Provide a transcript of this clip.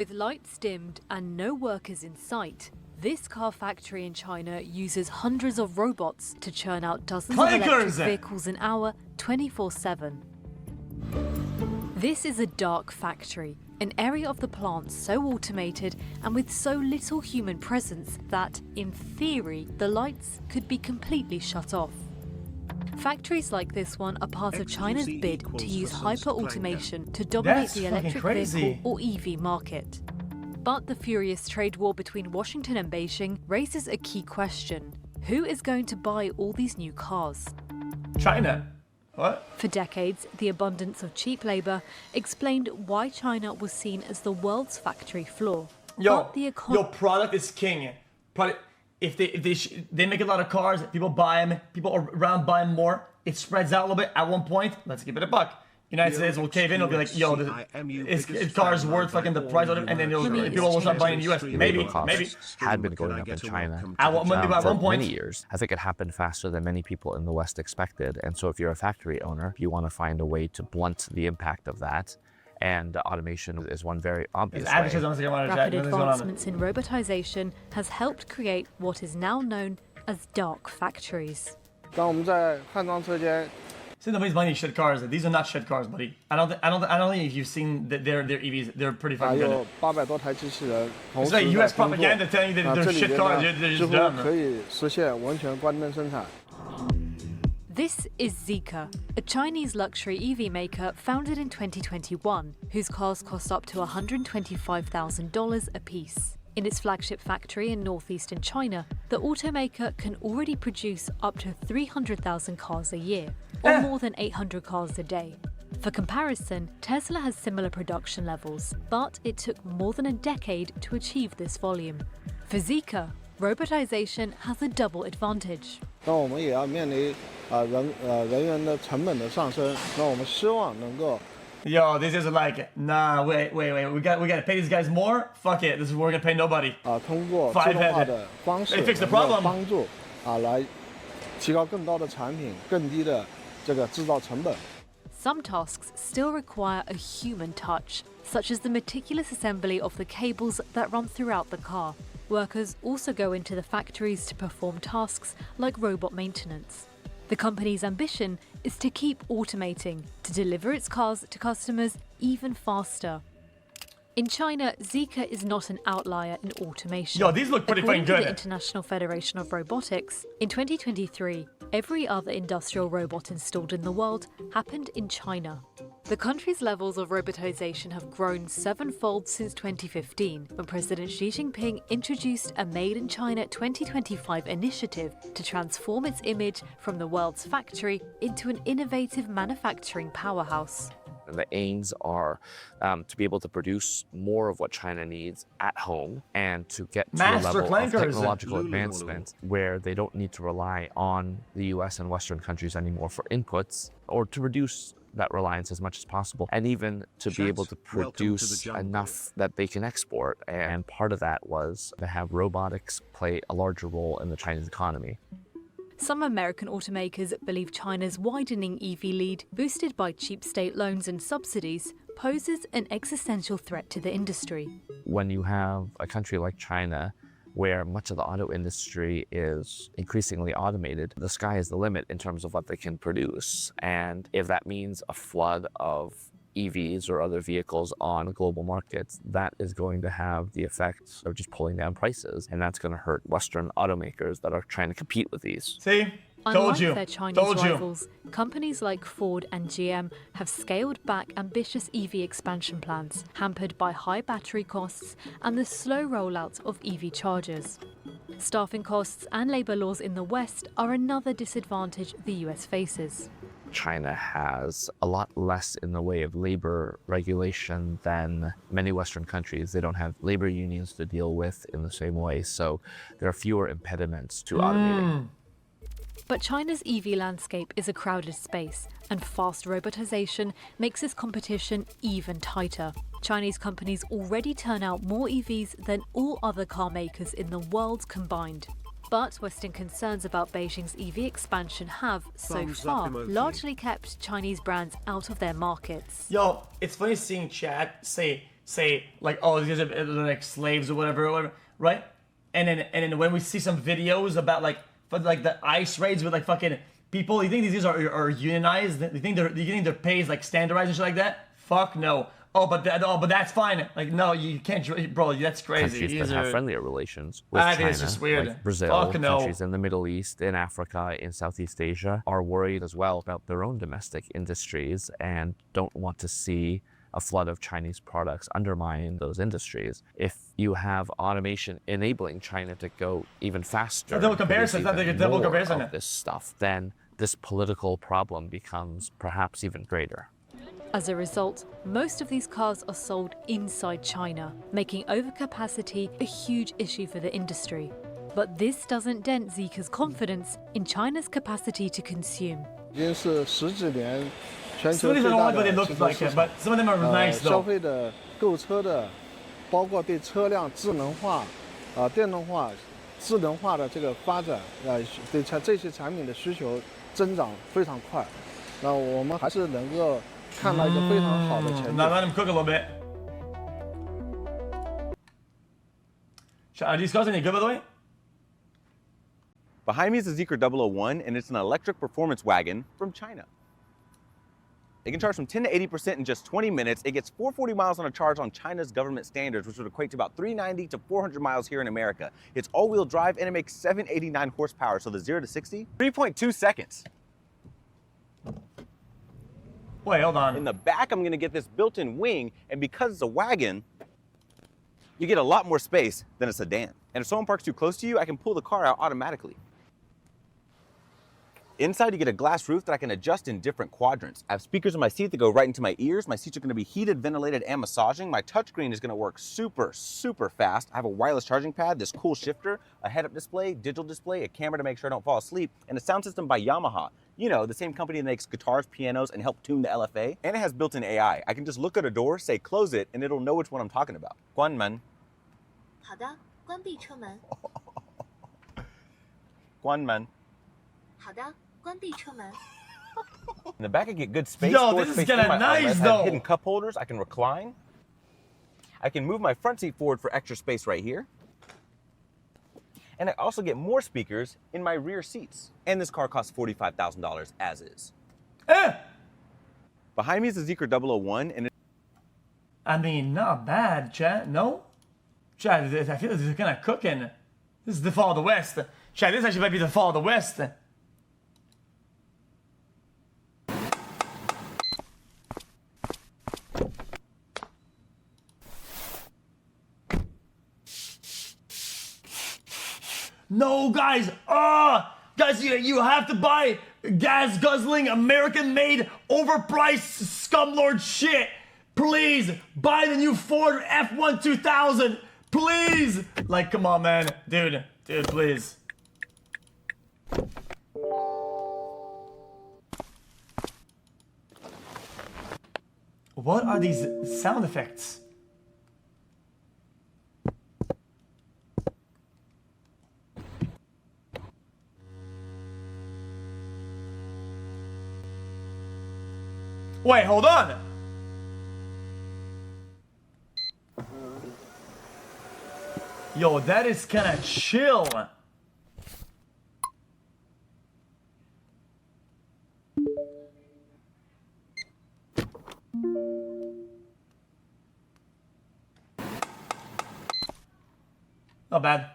With lights dimmed and no workers in sight, this car factory in China uses hundreds of robots to churn out dozens of electric vehicles an hour, 24/7. This is a dark factory, an area of the plant so automated and with so little human presence that, in theory, the lights could be completely shut off. Factories like this one are part of China's bid to use hyper-automation to dominate the electric vehicle or EV market. But the furious trade war between Washington and Beijing raises a key question. Who is going to buy all these new cars? China. What? For decades, the abundance of cheap labor explained why China was seen as the world's factory floor. Your product is king. If they make a lot of cars, people buy them, people around buy them more, it spreads out a little bit. At one point, let's give it a buck. United States will cave in, it'll be like, yo, this car is worth fucking the price of it, and then people will start buying in the US. Maybe. Had been going up in China at one point. Many years. I think it happened faster than many people in the West expected. And so if you're a factory owner, you want to find a way to blunt the impact of that. And automation is one very obvious way. Rapid advancements in robotization has helped create what is now known as dark factories. See, nobody's buying these shit cars. These are not shit cars, buddy. I don't think if you've seen their EVs, they're pretty fucking good. It's like US propaganda telling you that they're shit cars. They're just dumb. This is Zeekr, a Chinese luxury EV maker founded in 2021, whose cars cost up to $125,000 apiece. In its flagship factory in northeastern China, the automaker can already produce up to 300,000 cars a year, or more than 800 cars a day. For comparison, Tesla has similar production levels, but it took more than a decade to achieve this volume. For Zeekr, robotization has a double advantage. Yo, this is like, nah, wait. We gotta pay these guys more? Fuck it, we're gonna pay nobody. 500. They fix the problem. Some tasks still require a human touch, such as the meticulous assembly of the cables that run throughout the car. Workers also go into the factories to perform tasks like robot maintenance. The company's ambition is to keep automating, to deliver its cars to customers even faster. In China, Zeekr is not an outlier in automation. Yo, these look pretty fucking good. According to the International Federation of Robotics, in 2023, every other industrial robot installed in the world happened in China. The country's levels of robotization have grown sevenfold since 2015, when President Xi Jinping introduced a Made in China 2025 initiative to transform its image from the world's factory into an innovative manufacturing powerhouse. The aims are to be able to produce more of what China needs at home and to get to a level of technological advancement where they don't need to rely on the US and Western countries anymore for inputs, or to reduce that reliance as much as possible, and even to be able to produce enough that they can export. And part of that was to have robotics play a larger role in the Chinese economy. Some American automakers believe China's widening EV lead, boosted by cheap state loans and subsidies, poses an existential threat to the industry. When you have a country like China, where much of the auto industry is increasingly automated, the sky is the limit in terms of what they can produce. And if that means a flood of EVs or other vehicles on global markets, that is going to have the effect of just pulling down prices. And that's going to hurt Western automakers that are trying to compete with these. See? Unlike their Chinese rivals, companies like Ford and GM have scaled back ambitious EV expansion plans, hampered by high battery costs and the slow rollout of EV chargers. Staffing costs and labor laws in the West are another disadvantage the US faces. China has a lot less in the way of labor regulation than many Western countries. They don't have labor unions to deal with in the same way, so there are fewer impediments to automating. But China's EV landscape is a crowded space, and fast robotization makes this competition even tighter. Chinese companies already turn out more EVs than all other car makers in the world combined. But Western concerns about Beijing's EV expansion have, so far, largely kept Chinese brands out of their markets. Yo, it's funny seeing chat say say like, oh, these guys are like slaves or whatever, right? And then when we see some videos about like the ICE raids with like fucking people, you think these guys are unionized? You think their pay is like standardized and shit like that? Fuck no. Oh, but that's fine. Like, no, you can't, bro. That's crazy. Countries that have friendlier relations with China, is just weird. like Brazil, Fuck no. countries in the Middle East, in Africa, in Southeast Asia, are worried as well about their own domestic industries and don't want to see a flood of Chinese products undermine those industries. If you have automation enabling China to go even faster, a double comparison. It's not a double comparison. Of this stuff, then this political problem becomes perhaps even greater. As a result, most of these cars are sold inside China, making overcapacity a huge issue for the industry. But this doesn't dent Zeekr's confidence in China's capacity to consume. Some of these I don't like what they look like, but some of them are nice though. 消费的购车的，包括对车辆智能化、电动化、智能化的这个发展，对这些产品的需求增长非常快。那我们还是能够看到一个非常好的前景。Now let him cook a little bit. Are these cars any good, by the way? Behind me is the Zeekr 001, and it's an electric performance wagon from China. It can charge from 10 to 80% in just 20 minutes. It gets 440 miles on a charge on China's government standards, which would equate to about 390 to 400 miles here in America. It's all-wheel drive, and it makes 789 horsepower, so the 0 to 60, 3.2 seconds. Wait, hold on. In the back, I'm gonna get this built-in wing, and because it's a wagon, you get a lot more space than a sedan. And if someone parks too close to you, I can pull the car out automatically. Inside, you get a glass roof that I can adjust in different quadrants. I have speakers in my seat that go right into my ears. My seats are gonna be heated, ventilated, and massaging. My touchscreen is gonna work super, super fast. I have a wireless charging pad, this cool shifter, a head-up display, digital display, a camera to make sure I don't fall asleep, and a sound system by Yamaha. You know, the same company that makes guitars, pianos, and help tune the LFA. And it has built-in AI. I can just look at a door, say close it, and it'll know which one I'm talking about. 关门. 好的，关闭车门。关门. 好的，关闭车门。 In the back, I get good space. Yo, storage this is space kinda in my nice, armrest. I though. have hidden cup holders. I can recline. I can move my front seat forward for extra space right here. And I also get more speakers in my rear seats. And this car costs $45,000 as is. Behind me is the Zeekr 001, and I mean, not bad, chat. No? Chat, I feel this is kind of cooking. This is the fall of the West. Chat, this actually might be the fall of the West. No, guys. Guys, you have to buy gas-guzzling, American-made, overpriced scumlord shit. Please, buy the new Ford F1 2000. Please. Like, come on, man. Dude, please. What are these sound effects? Wait, hold on. Yo, that is kind of chill. Not bad.